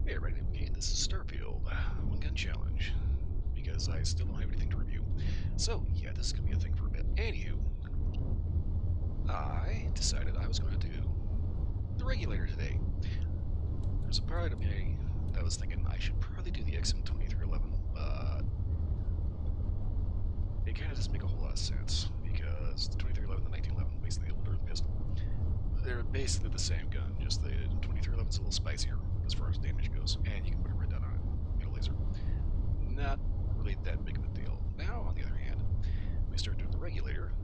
Hey everybody, okay, this is Starfield, One Gun Challenge, because I still don't have anything to review. So, yeah, this is going to be a thing for a bit. Anywho, I decided I was going to do the Regulator today. There's a part of me that was thinking I should probably do the XM2311, but it kind of doesn't make a whole lot of sense, because the 2311 and the 1911, basically the older pistol, they're basically the same gun, just the 2311 is a little spicier as far as damage goes, and you can put a red dot on it and a laser. Not really that big of a deal. Now, on the other hand, we start doing the Regulator,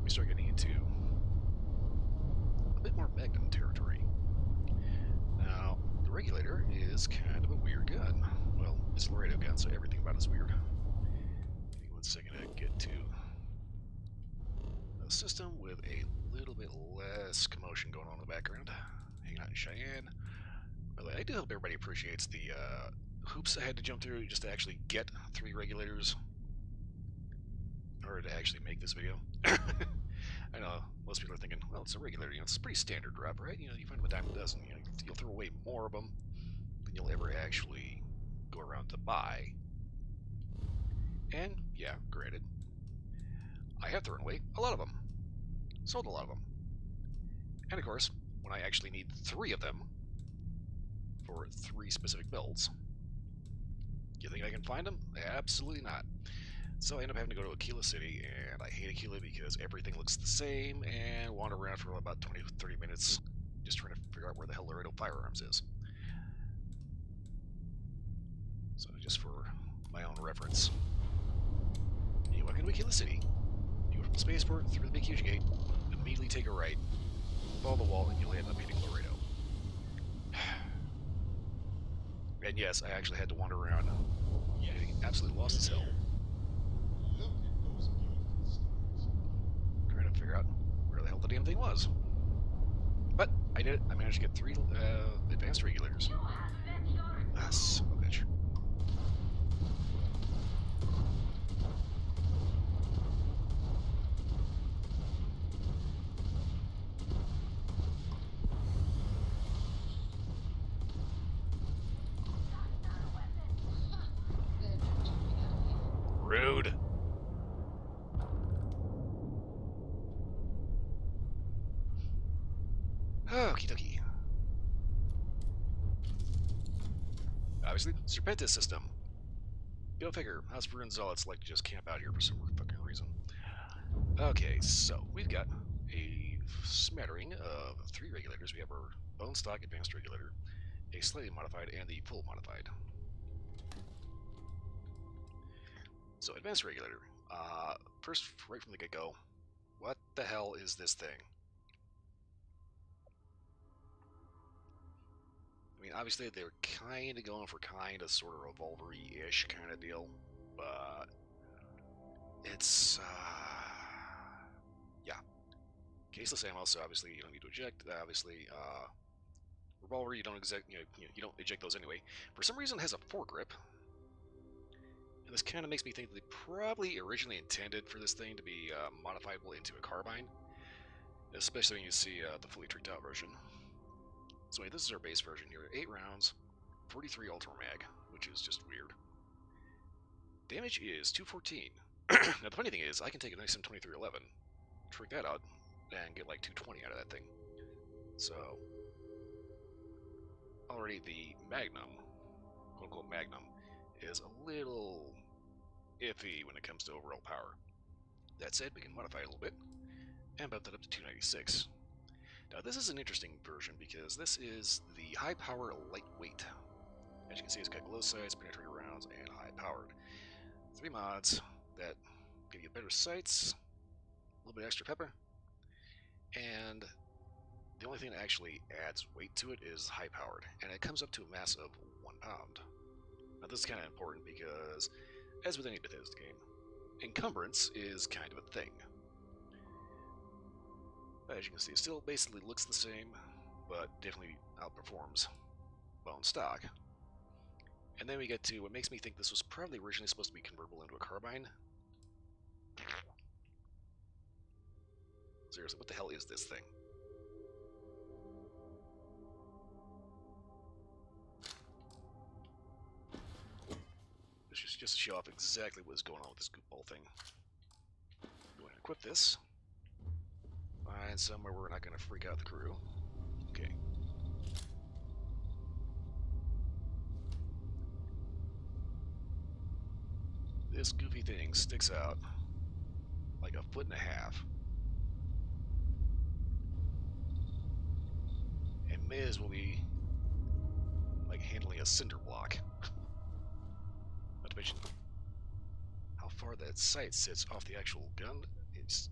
we start getting into a bit more Magnum territory. Now, the Regulator is kind of a weird gun. Well, it's a Laredo gun, so everything about it's weird. Give me 1 second to get to a system with a little bit less commotion going on in the background. Hanging out in Cheyenne. By the way, I do hope everybody appreciates the hoops I had to jump through just to actually get 3 Regulators in order to actually make this video. I know most people are thinking, well, it's a Regulator, it's a pretty standard drop, right? You find them a dime a dozen. You'll throw away more of them than you'll ever actually go around to buy. And yeah, granted, I have thrown away a lot of them, sold a lot of them, and of course, when I actually need 3 of them for 3 specific builds, you think I can find them? Absolutely not. So I end up having to go to Akila City, and I hate Akila because everything looks the same, and wander around for about 20-30 minutes just trying to figure out where the hell Laredo Firearms is. So just for my own reference, you walk into Akila City, you go from the spaceport through the big huge gate, immediately take a right, follow the wall, and you'll end up hitting Laredo. And yes, I actually had to wander around, getting absolutely lost as hell, trying to figure out where the hell the damn thing was. But I did it. I managed to get 3 advanced Regulators. Ah, son of a bitch. Rude. Okie dokie. Obviously, Serpentis system. Go figure. House of Ruins Zealots like to just camp out here for some fucking reason. Okay, so we've got a smattering of 3 Regulators. We have our bone stock advanced Regulator, a slightly modified, and the full modified. So advanced Regulator. First, right from the get-go, what the hell is this thing? I mean, obviously they're kind of going for kind of sort of revolver-y-ish kind of deal, but it's, yeah. Caseless ammo, so obviously you don't need to eject. Obviously, revolver, you don't you don't eject those anyway. For some reason, it has a foregrip, and this kind of makes me think they probably originally intended for this thing to be modifiable into a carbine, especially when you see the fully tricked out version. So anyway, this is our base version here. 8 rounds, 43 Ultra Mag, which is just weird. Damage is 214. Now the funny thing is, I can take an XM2311, trick that out, and get like 220 out of that thing. So already the Magnum, quote unquote Magnum, is a little iffy when it comes to overall power. That said, we can modify it a little bit and bump that up to 296. Now this is an interesting version because this is the high power lightweight. As you can see, it's got glow sights, penetrating rounds, and high powered. 3 mods that give you better sights, a little bit extra pepper, and the only thing that actually adds weight to it is high powered, and it comes up to a mass of 1 pound. Now this is kind of important because, as with any Bethesda game, encumbrance is kind of a thing. As you can see, it still basically looks the same, but definitely outperforms bone stock. And then we get to what makes me think this was probably originally supposed to be convertible into a carbine. Seriously, what the hell is this thing? just to show off exactly what is going on with this goofball thing. Go ahead and equip this. Find somewhere where we're not going to freak out the crew. Okay. This goofy thing sticks out like 1.5 feet. And may as well be like handling a cinder block. Not to mention how far that sight sits off the actual gun. It's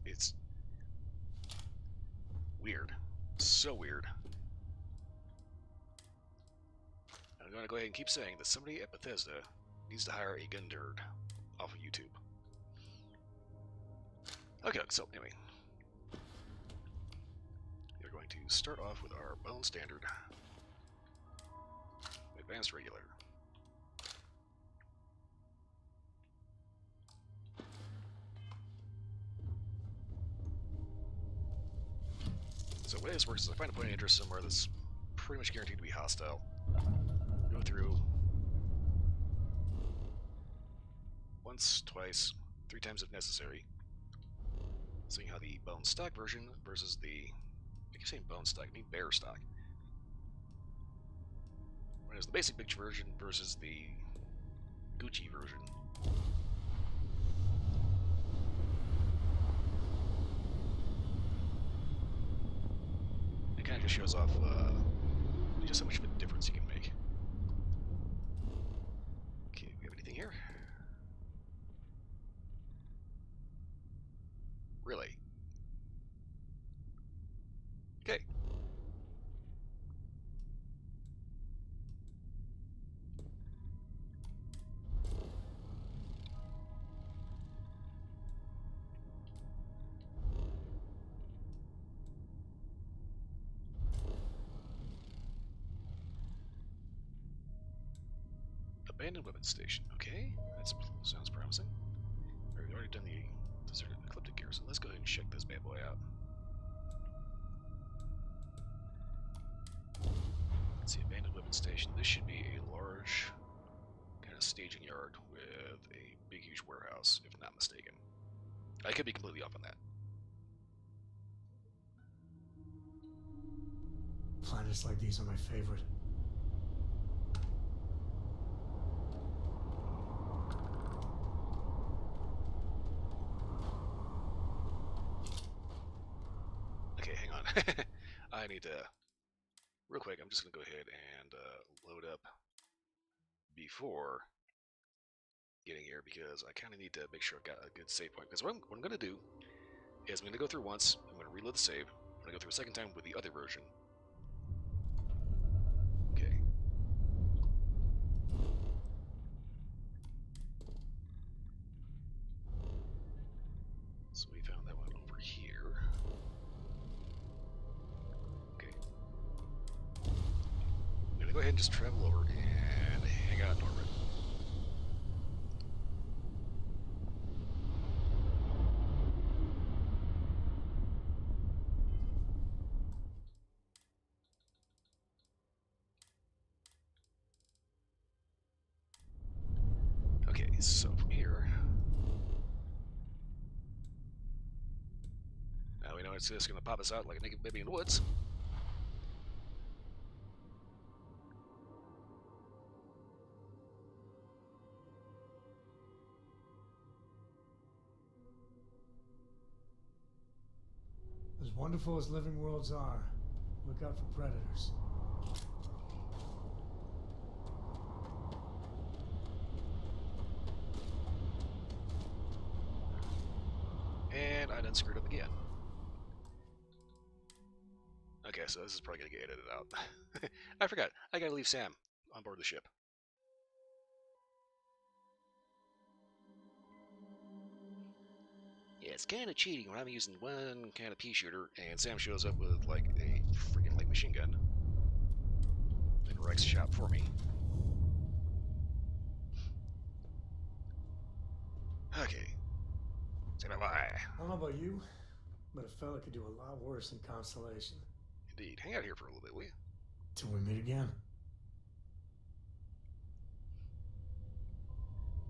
weird. So weird. I'm going to go ahead and keep saying that somebody at Bethesda needs to hire a gun nerd off of YouTube. Okay, so anyway. We're going to start off with our bone standard. Advanced Regulator. So the way this works is I find a point of interest somewhere that's pretty much guaranteed to be hostile. Go through once, twice, 3 times if necessary. Seeing how the bone stock version versus the... I keep saying bone stock, I mean bear stock. Whereas the basic picture version versus the Gucci version. It kind of just shows off just how much of a difference you can make. Okay, we have anything here? Really? Okay. Abandoned weapons station. Okay, that sounds promising. We've already done the deserted ecliptic gear, so let's go ahead and check this bad boy out. Let's see, abandoned weapons station. This should be a large kind of staging yard with a big, huge warehouse, if not mistaken. I could be completely off on that. Planets like these are my favorite. Okay, hang on. I need to... Real quick, I'm just going to go ahead and load up before getting here, because I kind of need to make sure I've got a good save point. Because what I'm going to do is I'm going to go through once, I'm going to reload the save, I'm going to go through a second time with the other version. Okay. So we found that one over here. Okay. I'm going to go ahead and just travel over and hang out in orbit. Okay, so from here, now we know it's just going to pop us out like a naked baby in the woods. As wonderful as living worlds are, look out for predators. And I done screwed up again. Okay, so this is probably going to get edited out. I forgot. I gotta leave Sam on board the ship. Yeah, it's kind of cheating when I'm using one kind of pea shooter and Sam shows up with like a freaking light machine gun and wrecks shop for me. Okay. Say bye-bye. I don't know about you, but a fella could do a lot worse than Constellation. Indeed. Hang out here for a little bit, will you? Till we meet again.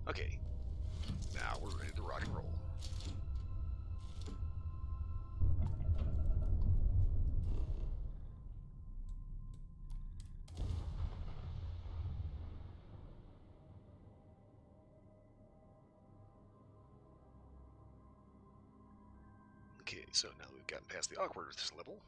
Okay. So now that we've gotten past the awkward level,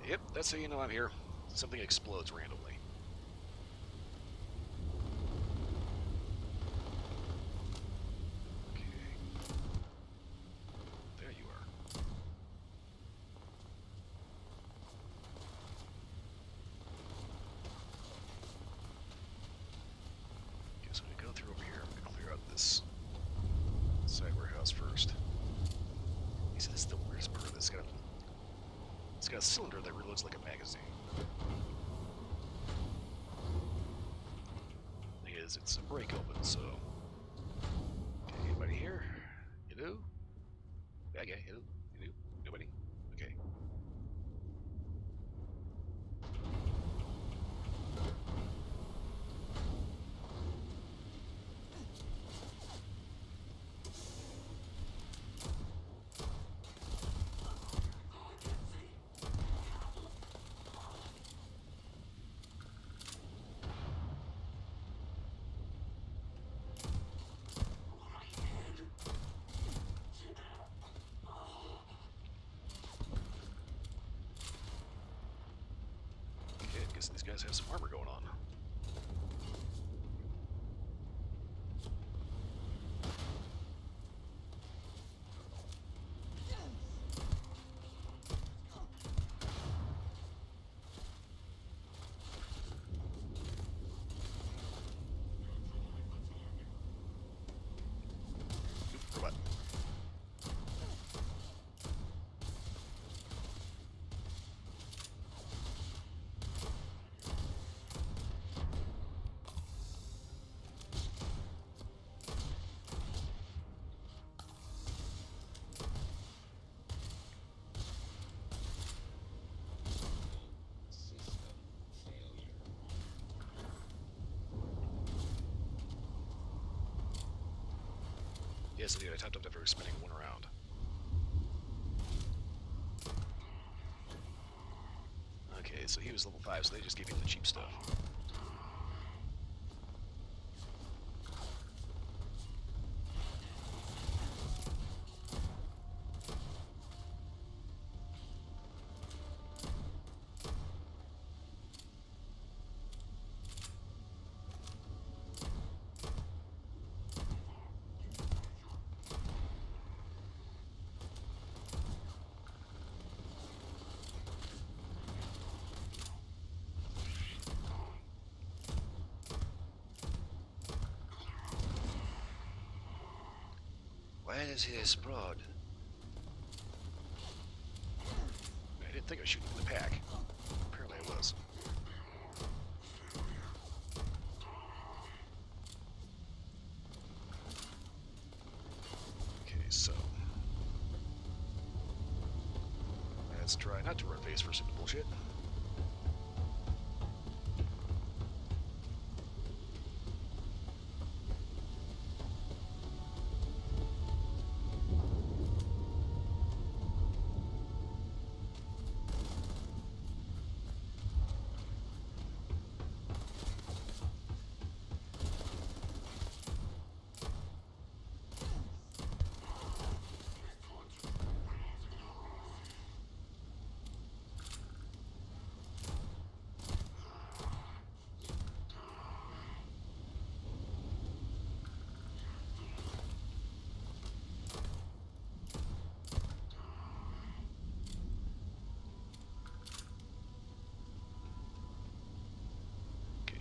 yep, that's how you know I'm here. Something explodes randomly. Okay. There you are. Okay, so I'm gonna go through over here. I'm gonna clear out this side warehouse first. He said this is the weirdest part of this. It's got a cylinder that reloads like a magazine. Thing is, it's a break open, so. Okay, anybody here? You do? Bad guy, you do? You do? Nobody? Okay. Guess these guys have some armor going on. Oop, robot. Yes, indeed, I topped up after spinning one around. Okay, so he was level 5, so they just gave him the cheap stuff. Why does he explode? I didn't think I was shooting in the pack. Apparently I was. Okay, so let's try not to run face first into bullshit.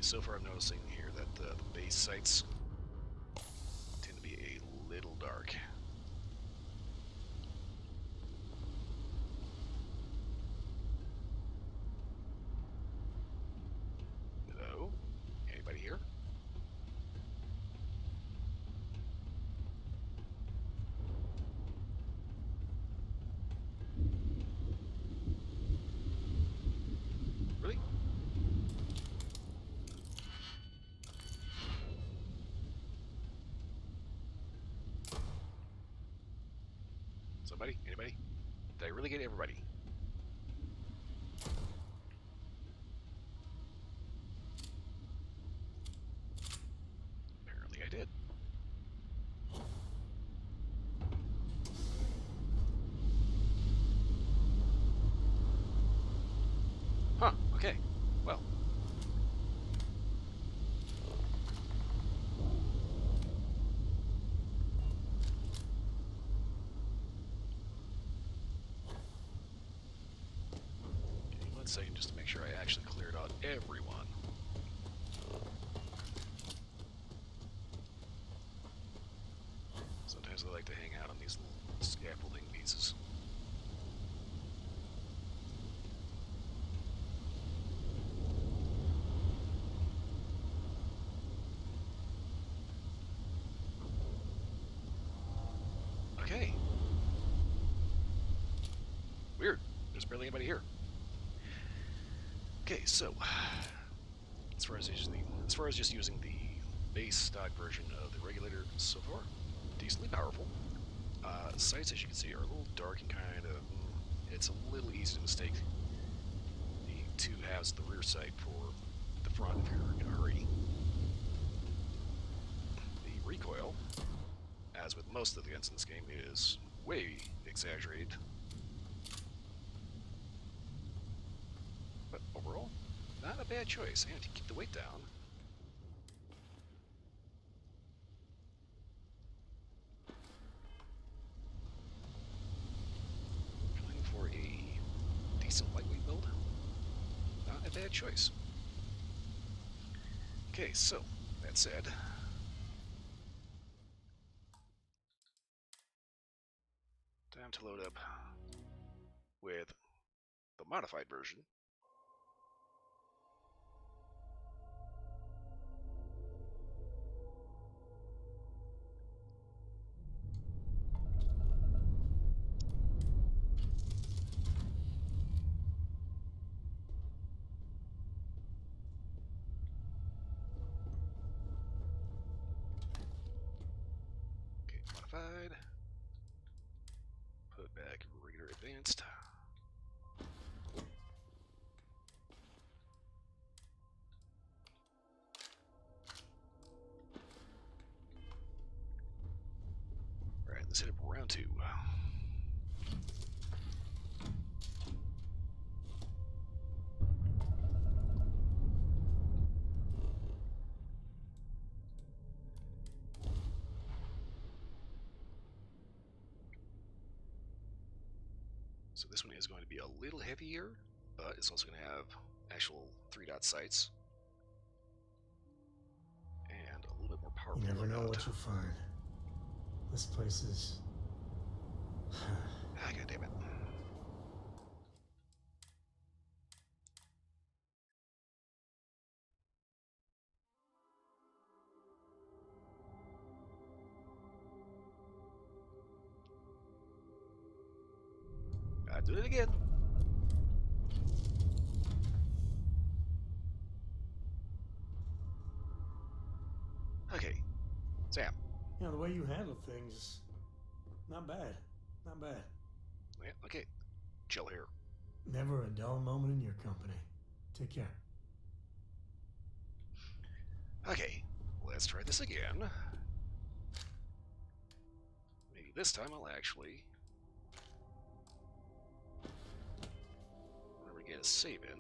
So far I'm noticing here that the base sites tend to be a little dark. Hello? Anybody here? Really? Somebody? Anybody? Did I really get everybody? Okay, well. Give me 1 second just to make sure I actually cleared out everyone. Sometimes I like to hang out on these little scaffolding pieces. Okay. Weird. There's barely anybody here. Okay, so as far as just using the base stock version of the Regulator so far, decently powerful. Sights, as you can see, are a little dark and kind of. It's a little easy to mistake the two halves of the rear sight for the front if you're in a hurry. The recoil, as with most of the guns in this game, is way exaggerated. But overall, not a bad choice. And if you keep the weight down, going for a decent lightweight build, not a bad choice. Okay, so that said, time to load up with the modified version. Okay, modified. Put back regular advanced. Alright, let's hit it for round 2. So this one is going to be a little heavier, but it's also going to have actual 3-dot sights. And a little bit more powerful. You never know what you'll find. This place is... Ah, God damn it. I did it again. Okay, Sam. You know, the way you handle things, not bad. Not bad. Yeah, okay, chill here. Never a dull moment in your company. Take care. Okay, let's try this again. Maybe this time I'll actually remember to get a save in.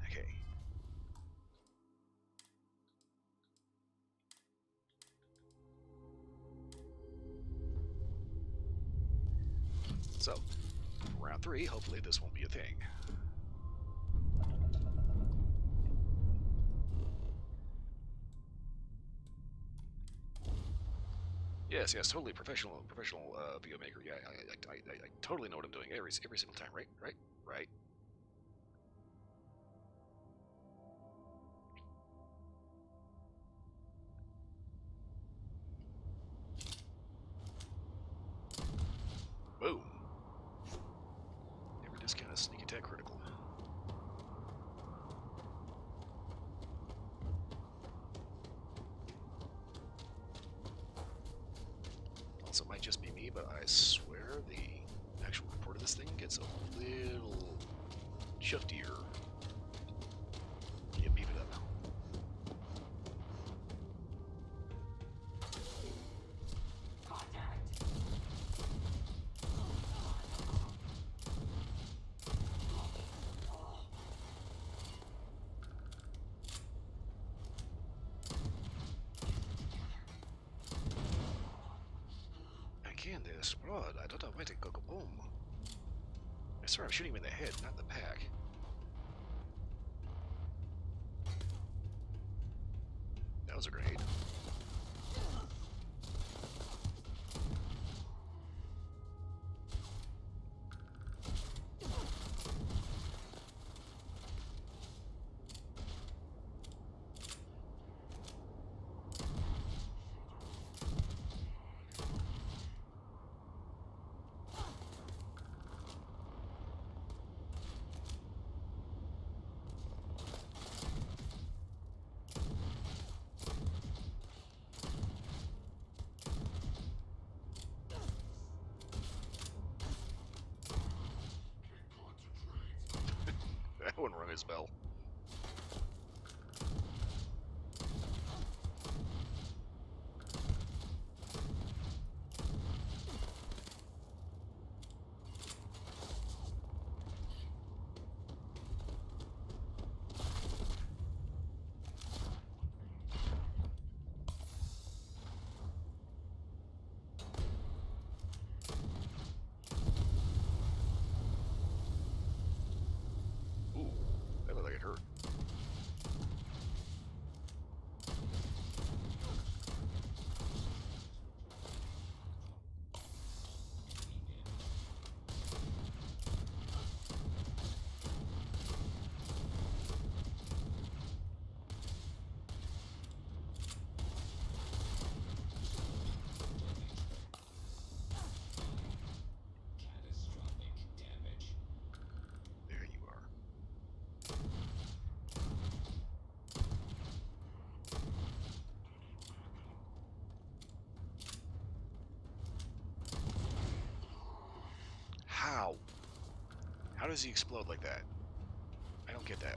Okay. So, round 3, hopefully this won't be a thing. Yes, totally professional video maker. Yeah, I totally know what I'm doing every single time. Right. Boom. Never discount a sneak attack critical. Also, might just be me, but I swear the actual report of this thing gets a little shiftier. You beef it up. Contact. Again, they explode. I don't know why they go boom. I swear I'm shooting him in the head, not in the back. That was a grenade. That one rung his bell. Ooh, that looked like it hurt. There you are. How? How does he explode like that? I don't get that.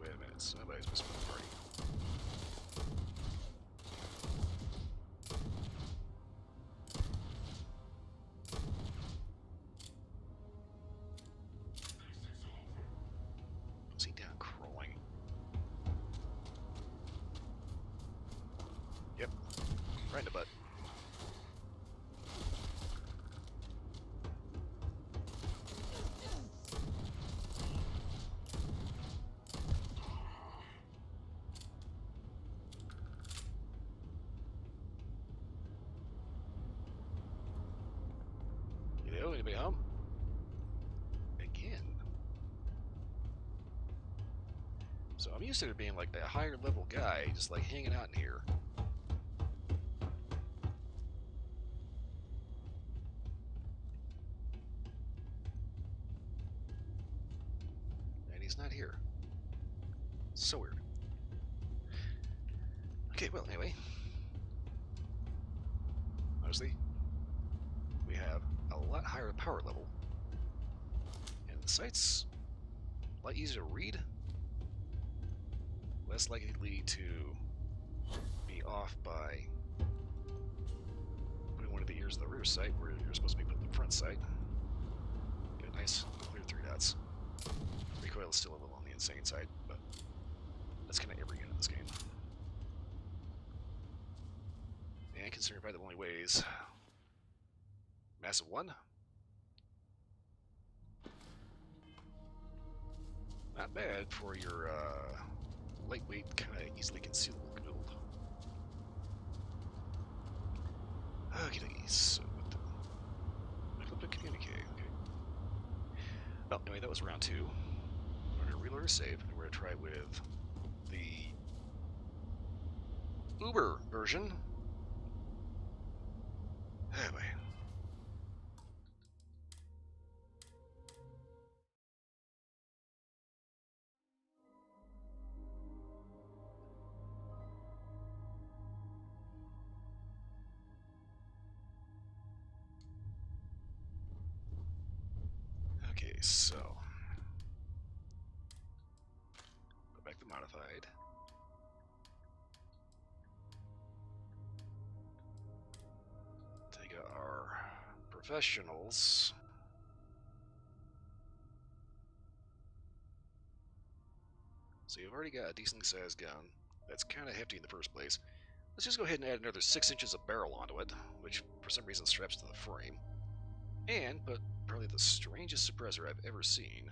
Wait a minute, somebody's missing the party. Was he down crawling? Yep, right in the butt. You know, anybody home? Again. So I'm used to it being like a higher level guy, just like hanging out in here. And he's not here. So weird. Okay, well, anyway. Honestly, we have a lot higher power level. And the site's a lot easier to read. Less likely to be off by putting one of the ears in the rear sight where you're supposed to be putting the front sight. Get a nice clear 3 dots. Recoil is still a little on the insane side, but that's kind of every unit in this game. And considering probably the only ways. Massive 1. Not bad for your lightweight, kind of easily concealable build. Okay, so what the... Clip to communicate, okay. Well, anyway, that was round 2. We're going to reload our save, and we're going to try with the Uber version. Anyway. Okay, so go back to modify. modified. Take out our professionals. So you've already got a decently sized gun. That's kind of hefty in the first place. Let's just go ahead and add another 6 inches of barrel onto it, which for some reason straps to the frame. And put probably the strangest suppressor I've ever seen.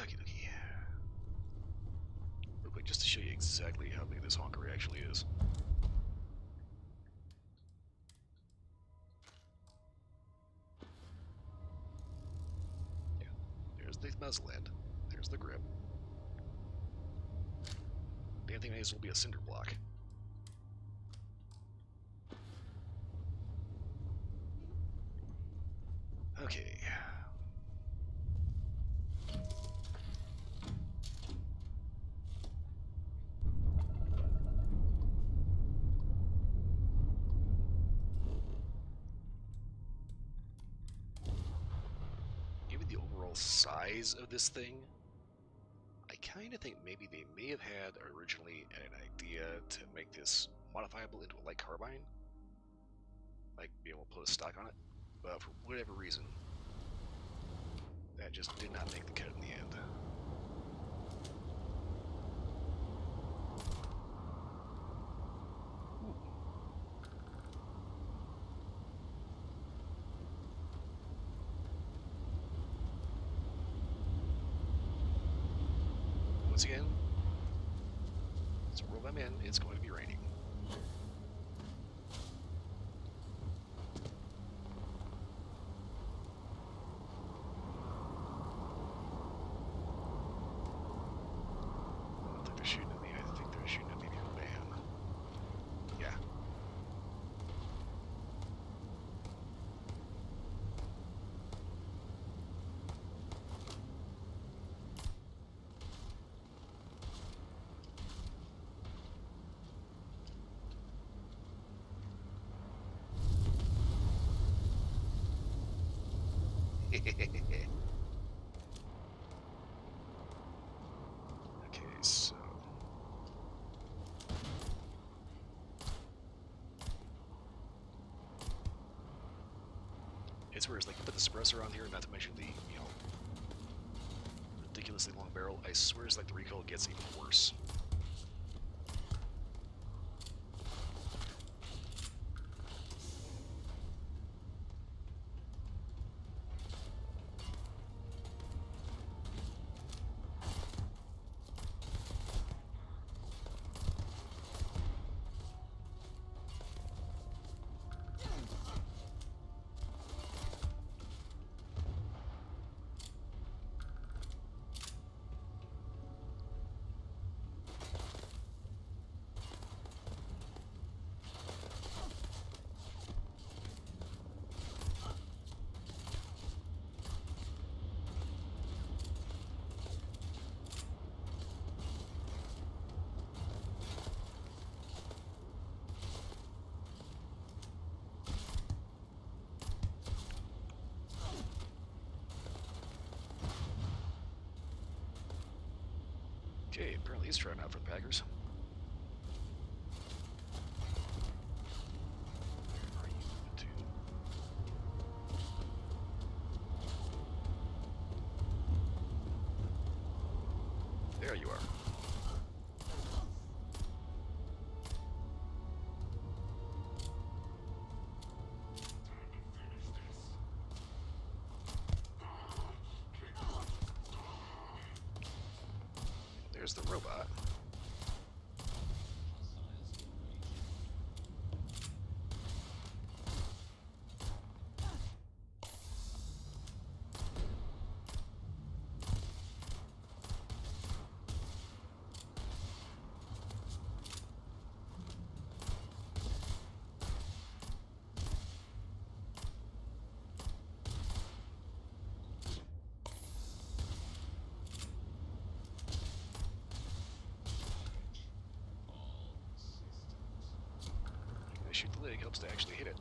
Okie dokie. Real quick, just to show you exactly how big this honker actually is. Yeah, there's the muzzle end. There's the grip. Damn thing may as well be a cinder block. Okay. Given the overall size of this thing, I kind of think maybe they may have had originally an idea to make this modifiable into a light carbine. Like, be able to put a stock on it. But for whatever reason, that just did not make the cut in the end. Ooh. Once again, so roll them in, it's going to be raining. I don't think they're shooting at me, I think they're shooting at me from the van. Yeah. Okay, so it's where it's like you put the suppressor on here, not to mention the, ridiculously long barrel. I swear it's like the recoil gets even worse. Okay, apparently he's trying out for the Packers. Where are you moving to? There you are. There's the robot. shoot the leg helps to actually hit it.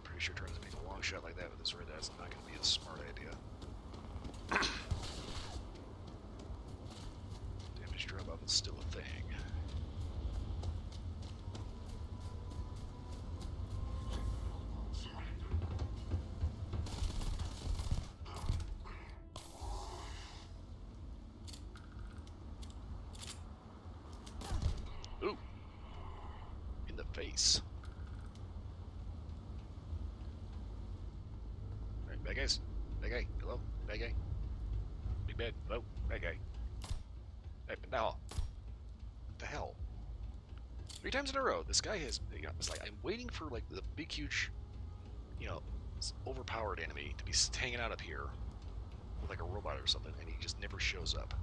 Pretty sure trying to make a long shot like that with this red dot's not going to be a smart idea. Damage drop up is still a thing. Ooh! In the face. Alright, bad guys. Bad guy. Hello? Bad guy. Big bad. Hello? Bad guy. Hey, now. What the hell? 3 times in a row, this guy has, you know, it's like, I'm waiting for, like, the big, huge, you know, overpowered enemy to be hanging out up here with, like, a robot or something, and he just never shows up.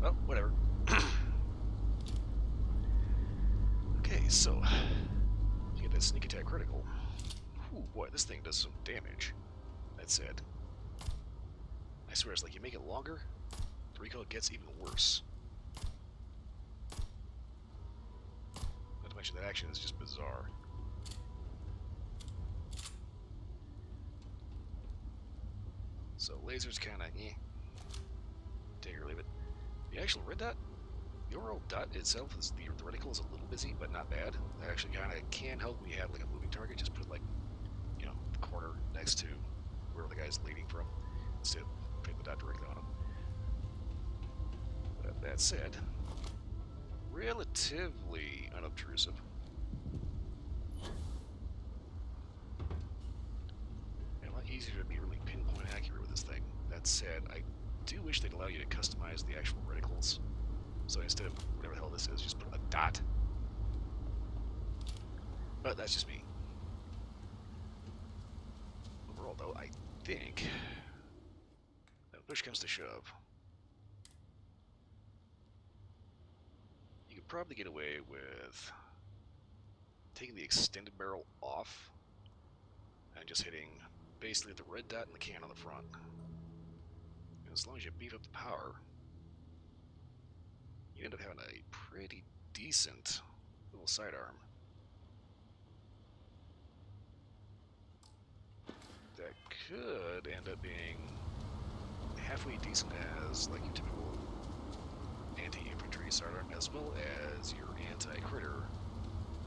Well, whatever. Okay, so you get that sneak attack critical. Ooh, boy, this thing does some damage. That said, I swear it's like you make it longer, the recoil gets even worse. Not to mention that action is just bizarre. So lasers kind of take it or leave it. The actual red dot, the overall dot itself is the reticle is a little busy, but not bad. That actually kind of can help when you have like a moving target. Just put like, you know, the corner next to wherever the guy's leading from, instead of putting the dot directly on him. But that said, relatively unobtrusive. And a lot easier to be really pinpoint accurate with this thing. That said, I do wish they'd allow you to customize the actual reticles. So instead of whatever the hell this is, just put a dot. But that's just me. Overall, though, I think that push comes to shove, you could probably get away with taking the extended barrel off and just hitting basically the red dot and the can on the front. And as long as you beef up the power, you end up having a pretty decent little sidearm. That could end up being halfway decent as like your typical anti-infantry sidearm, as well as your anti-critter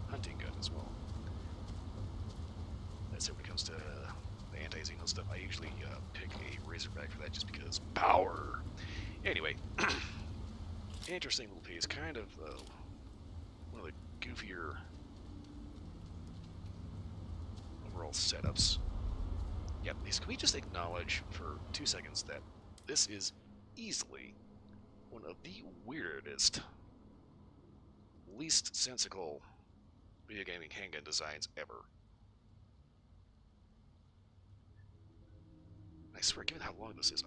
hunting gun as well. That's it when it comes to the anti-xeno stuff. I usually pick a Razorback for that just because power. Anyway, interesting little piece, kind of one of the goofier overall setups. Yeah, please, can we just acknowledge for 2 seconds that this is easily one of the weirdest, least sensical video gaming handgun designs ever. I swear, given how long this is,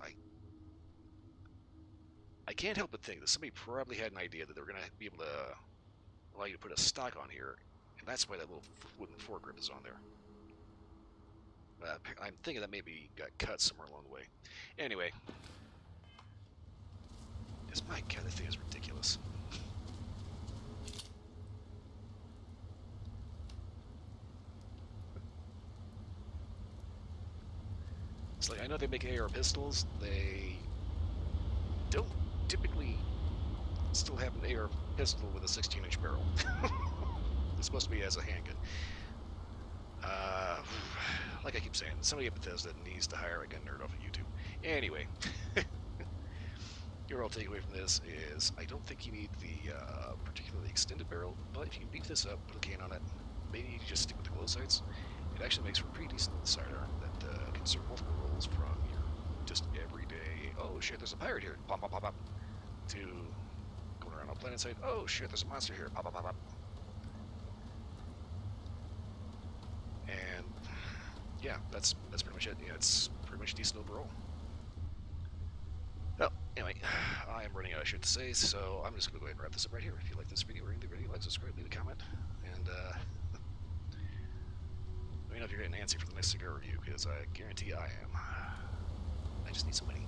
I can't help but think that somebody probably had an idea that they were going to be able to allow you to put a stock on here, and that's why that little wooden foregrip is on there. I'm thinking that maybe got cut somewhere along the way. Anyway, my god, that thing is ridiculous. It's like, I know they make AR pistols, they don't typically still have an AR pistol with a 16-inch barrel. It's supposed to be as a handgun. Like I keep saying, somebody at Bethesda needs to hire a gun nerd off of YouTube. Anyway, your overall takeaway from this is I don't think you need the particularly extended barrel, but if you can beef this up, put a can on it, maybe you just stick with the glow sights. It actually makes for a pretty decent sidearm that can serve multiple roles from your just everyday, oh shit, there's a pirate here, pop, pop, pop, pop, to going around on planet side, oh shit, there's a monster here, pop, pop, pop, pop. And yeah, that's pretty much it. Yeah, it's pretty much decent overall. Well, anyway, I am running out of shit to say, so I'm just going to go ahead and wrap this up right here. If you like this video or any of the video, like, subscribe, leave a comment, and let me know if you're getting antsy for the next cigar review, because I guarantee I am. I just need some money.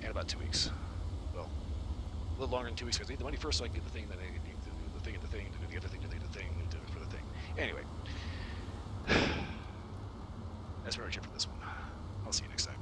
And about 2 weeks. Well, a little longer than 2 weeks, because I need the money first so I can get the thing, then I need to do the thing and the thing, to do the other thing, to do the thing, and do it for the thing. Anyway. That's pretty much it for this one. I'll see you next time.